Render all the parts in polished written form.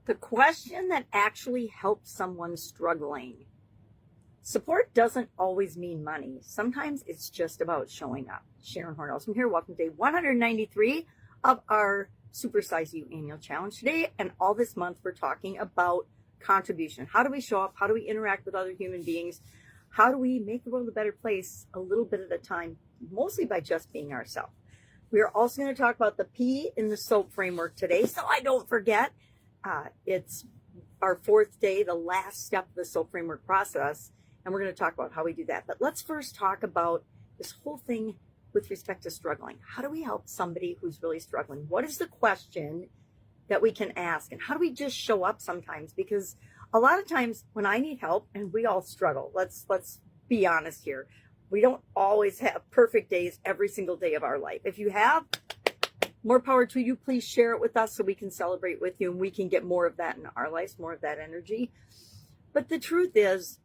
The question that actually helps someone struggling. Support doesn't always mean money. Sometimes it's just about showing up. Sharon Horne-Ellstrom here. Welcome to day 193 of our Supersize You annual challenge. Today and all this month, we're talking about contribution. How do we show up? How do we interact with other human beings? How do we make the world a better place a little bit at a time, mostly by just being ourselves? We are also going to talk about the P in the SOAP framework today, so I don't forget. It's our fourth day, the last step of the SOAP framework process, and we're going to talk about how we do that. But let's first talk about this whole thing with respect to struggling. How do we help somebody who's really struggling? What is the question that we can ask? And how do we just show up sometimes? Because a lot of times when I need help, and we all struggle, let's be honest here. We don't always have perfect days every single day of our life. If you have, more power to you. Please share it with us so we can celebrate with you and we can get more of that in our lives, more of that energy. But the truth is,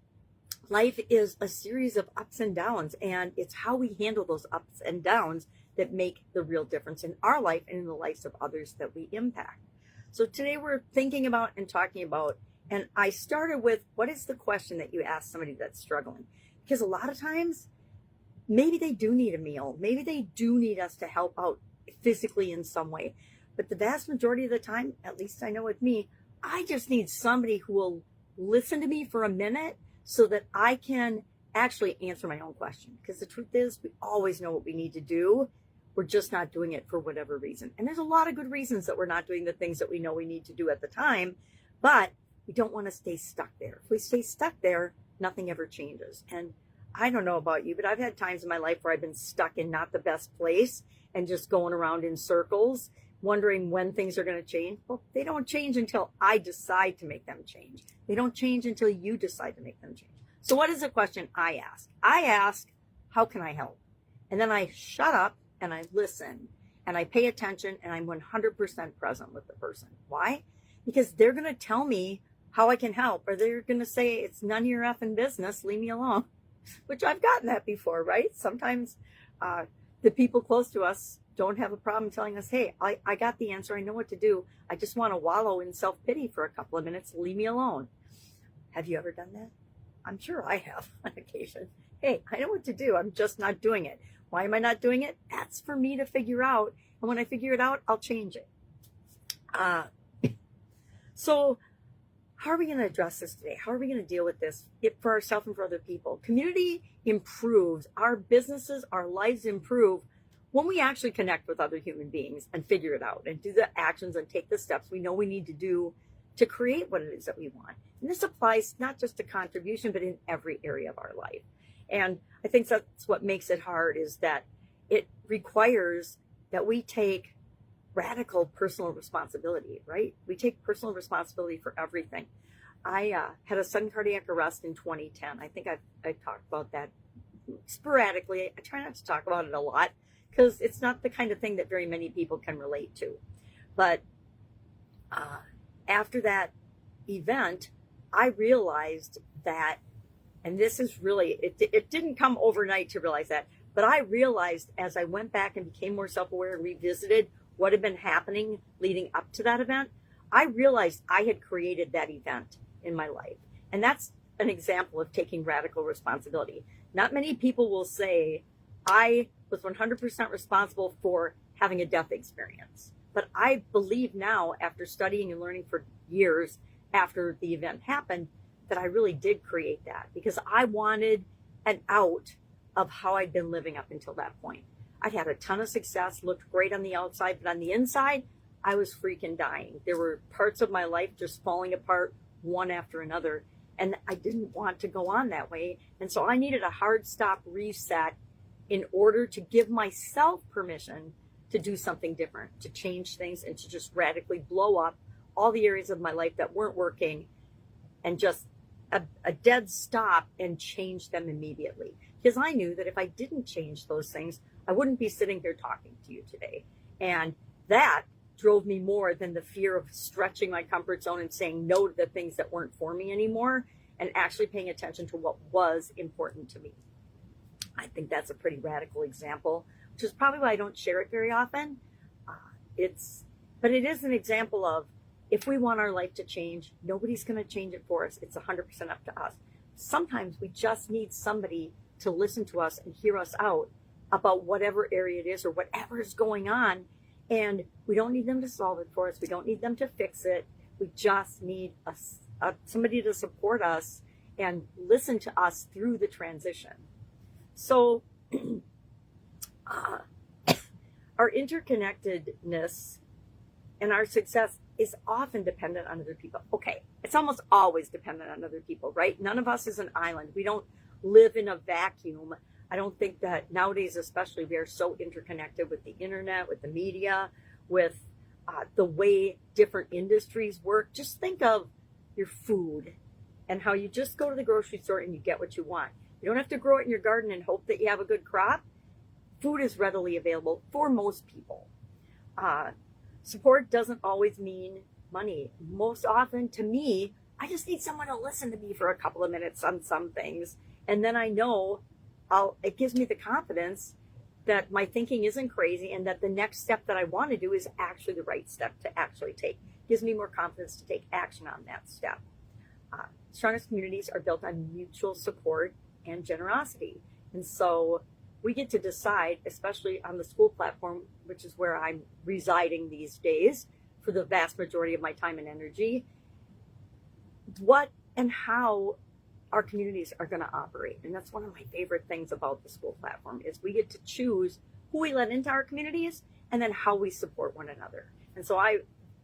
life is a series of ups and downs, and it's how we handle those ups and downs that make the real difference in our life and in the lives of others that we impact. So today we're thinking about and talking about, and I started with, what is the question that you ask somebody that's struggling? Because a lot of times, maybe they do need a meal. Maybe they do need us to help out physically in some way. But the vast majority of the time, at least I know with me, I just need somebody who will listen to me for a minute so that I can actually answer my own question. Because the truth is, we always know what we need to do. We're just not doing it for whatever reason. And there's a lot of good reasons that we're not doing the things that we know we need to do at the time. But we don't want to stay stuck there. If we stay stuck there, nothing ever changes. And I don't know about you, but I've had times in my life where I've been stuck in not the best place and just going around in circles, wondering when things are going to change. Well, they don't change until I decide to make them change. They don't change until you decide to make them change. So what is the question I ask? I ask, how can I help? And then I shut up and I listen and I pay attention and I'm 100% present with the person. Why? Because they're going to tell me how I can help, or they're going to say, it's none of your effing business, leave me alone. Which I've gotten that before, right? Sometimes the people close to us don't have a problem telling us, hey, I got the answer. I know what to do. I just want to wallow in self-pity for a couple of minutes. Leave me alone. Have you ever done that? I'm sure I have on occasion. Hey, I know what to do. I'm just not doing it. Why am I not doing it? That's for me to figure out. And when I figure it out, I'll change it. So how are we going to address this today? How are we going to deal with this for ourselves and for other people? Community improves. Our businesses, our lives improve when we actually connect with other human beings and figure it out and do the actions and take the steps we know we need to do to create what it is that we want. And this applies not just to contribution, but in every area of our life. And I think that's what makes it hard, is that it requires that we take radical personal responsibility, right? We take personal responsibility for everything. I had a sudden cardiac arrest in 2010. I think I've talked about that sporadically. I try not to talk about it a lot because it's not the kind of thing that very many people can relate to. But after that event, I realized that, and this is really, it didn't come overnight to realize that, but I realized as I went back and became more self-aware and revisited what had been happening leading up to that event, I realized I had created that event in my life. And that's an example of taking radical responsibility. Not many people will say, I was 100% responsible for having a death experience. But I believe now, after studying and learning for years after the event happened, that I really did create that because I wanted an out of how I'd been living up until that point. I'd had a ton of success, looked great on the outside, but on the inside, I was freaking dying. There were parts of my life just falling apart one after another, and I didn't want to go on that way. And so I needed a hard stop reset in order to give myself permission to do something different, to change things, and to just radically blow up all the areas of my life that weren't working and just a dead stop and change them immediately. Because I knew that if I didn't change those things, I wouldn't be sitting here talking to you today. And that drove me more than the fear of stretching my comfort zone and saying no to the things that weren't for me anymore and actually paying attention to what was important to me. I think that's a pretty radical example, which is probably why I don't share it very often. But it is an example of if we want our life to change, nobody's going to change it for us. It's 100% up to us. Sometimes we just need somebody to listen to us and hear us out about whatever area it is or whatever is going on. And we don't need them to solve it for us. We don't need them to fix it. We just need somebody to support us and listen to us through the transition. So our interconnectedness and our success is often dependent on other people. Okay, it's almost always dependent on other people, right? None of us is an island. We don't live in a vacuum. I don't think that nowadays, especially, we are so interconnected with the internet, with the media, with the way different industries work. Just think of your food and how you just go to the grocery store and you get what you want. You don't have to grow it in your garden and hope that you have a good crop. Food is readily available for most people. Support doesn't always mean money. Most often, to me, I just need someone to listen to me for a couple of minutes on some things. And then I know it gives me the confidence that my thinking isn't crazy and that the next step that I want to do is actually the right step to actually take. It gives me more confidence to take action on that step. Strongest communities are built on mutual support and generosity. And so we get to decide, especially on the school platform, which is where I'm residing these days for the vast majority of my time and energy, what and how our communities are going to operate. And that's one of my favorite things about the school platform is we get to choose who we let into our communities and then how we support one another. And so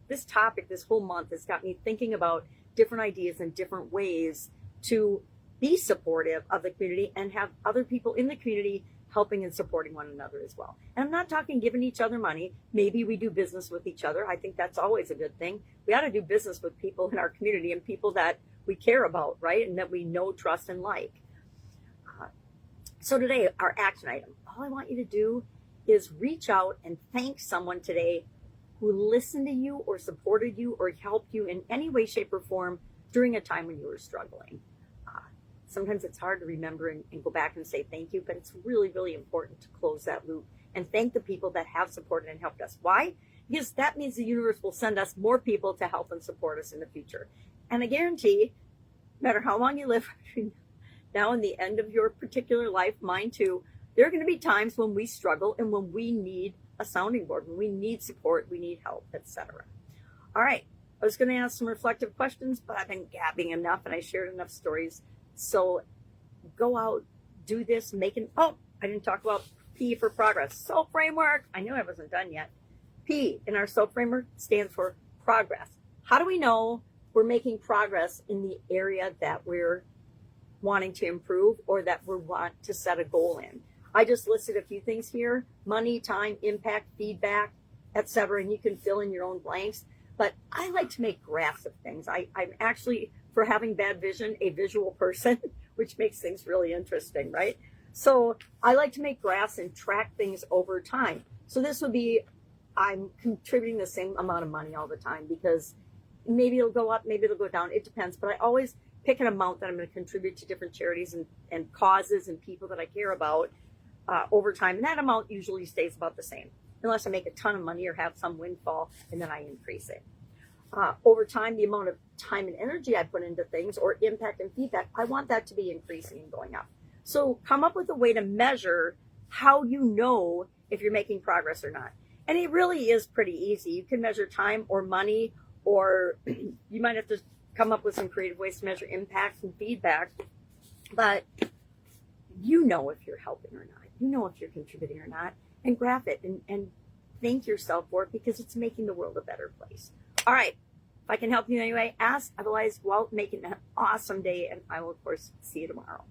this topic, this whole month has got me thinking about different ideas and different ways to be supportive of the community and have other people in the community helping and supporting one another as well. And I'm not talking giving each other money. Maybe we do business with each other. I think that's always a good thing. We ought to do business with people in our community and people that we care about, right? And that we know, trust, and like. So today, our action item, all I want you to do is reach out and thank someone today who listened to you or supported you or helped you in any way, shape, or form during a time when you were struggling. Sometimes it's hard to remember and go back and say thank you, but it's really, really important to close that loop and thank the people that have supported and helped us. Why? Because that means the universe will send us more people to help and support us in the future. And I guarantee, no matter how long you live between now and the end of your particular life, mine too, there are going to be times when we struggle and when we need a sounding board, when we need support, we need help, etc. All right, I was going to ask some reflective questions, but I've been gabbing enough and I shared enough stories. So go out, do this, I didn't talk about P for progress. SOAP framework. I knew I wasn't done yet. P in our SOAP framework stands for progress. How do we know we're making progress in the area that we're wanting to improve or that we want to set a goal in? I just listed a few things here: money, time, impact, feedback, etc. And you can fill in your own blanks. But I like to make graphs of things. I'm actually, for having bad vision, a visual person, which makes things really interesting, right? So I like to make graphs and track things over time. So this would be, I'm contributing the same amount of money all the time because maybe it'll go up, maybe it'll go down. It depends. But I always pick an amount that I'm going to contribute to different charities and causes and people that I care about over time. And that amount usually stays about the same, unless I make a ton of money or have some windfall, and then I increase it. Over time, the amount of time and energy I put into things or impact and feedback, I want that to be increasing and going up. So come up with a way to measure how you know if you're making progress or not. And it really is pretty easy. You can measure time or money, or you might have to come up with some creative ways to measure impact and feedback. But you know if you're helping or not. You know if you're contributing or not. And graph it and thank yourself for it because it's making the world a better place. All right. If I can help you in any way, ask. Otherwise, go out, make it an awesome day, and I will, of course, see you tomorrow.